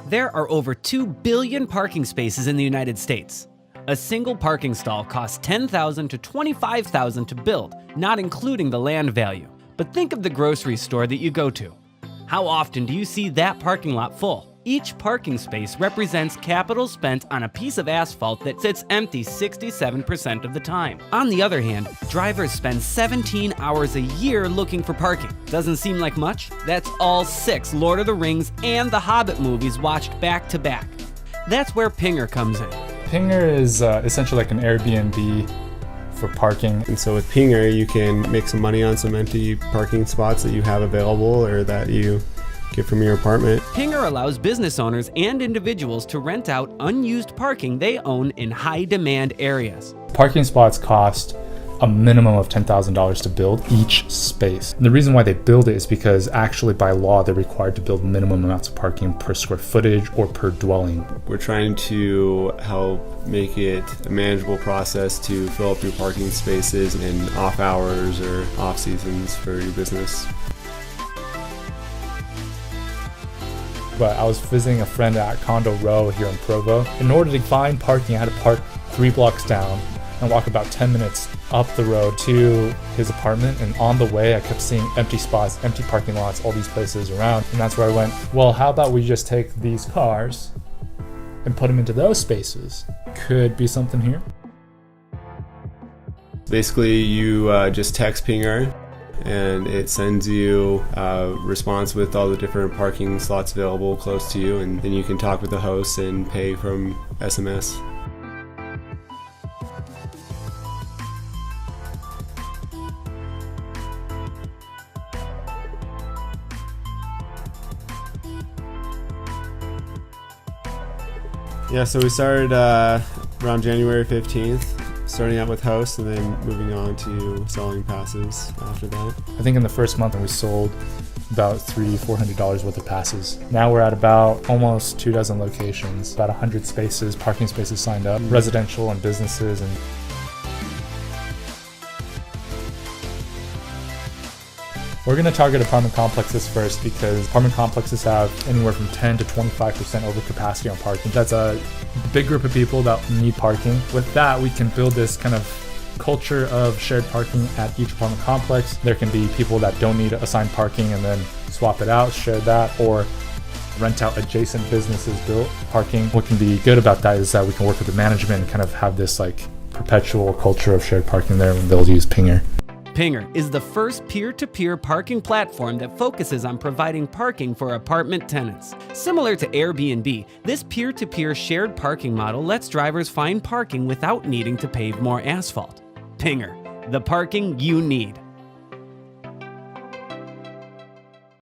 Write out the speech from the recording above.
There are over 2 billion parking spaces in the United States. A single parking stall costs $10,000 to $25,000 to build, not including the land value. But think of the grocery store that you go to. How often do you see that parking lot full? Each parking space represents capital spent on a piece of asphalt that sits empty 67% of the time. On the other hand, drivers spend 17 hours a year looking for parking. Doesn't seem like much? That's all 6 Lord of the Rings and The Hobbit movies watched back to back. That's where Pingr comes in. Pingr is essentially like an Airbnb for parking. And so with Pingr, you can make some money on some empty parking spots that you have available or that you get from your apartment. Pingr allows business owners and individuals to rent out unused parking they own in high-demand areas. Parking spots cost a minimum of $10,000 to build each space. And the reason why they build it is because actually by law they're required to build minimum amounts of parking per square footage or per dwelling. We're trying to help make it a manageable process to fill up your parking spaces in off hours or off seasons for your business. But I was visiting a friend at Condo Row here in Provo. In order to find parking, I had to park 3 blocks down and walk about 10 minutes up the road to his apartment. And on the way, I kept seeing empty spots, empty parking lots, all these places around. And that's where I went, well, how about we just take these cars and put them into those spaces? Could be something here. Basically, you just text Pingr and it sends you a response with all the different parking slots available close to you, and then you can talk with the host and pay from SMS. Yeah, so we started around January 15th, starting out with hosts and then moving on to selling passes after that. I think in the first month we sold about $300-400 worth of passes. Now we're at about almost 24 locations, about 100 spaces, parking spaces signed up, residential and businesses. And we're going to target apartment complexes first because apartment complexes have anywhere from 10 to 25% overcapacity on parking. That's a big group of people that need parking. With that, we can build this kind of culture of shared parking at each apartment complex. There can be people that don't need assigned parking and then swap it out, share that, or rent out adjacent businesses built parking. What can be good about that is that we can work with the management and kind of have this like perpetual culture of shared parking there when they'll use Pingr. Pingr is the first peer-to-peer parking platform that focuses on providing parking for apartment tenants. Similar to Airbnb, this peer-to-peer shared parking model lets drivers find parking without needing to pave more asphalt. Pingr, the parking you need.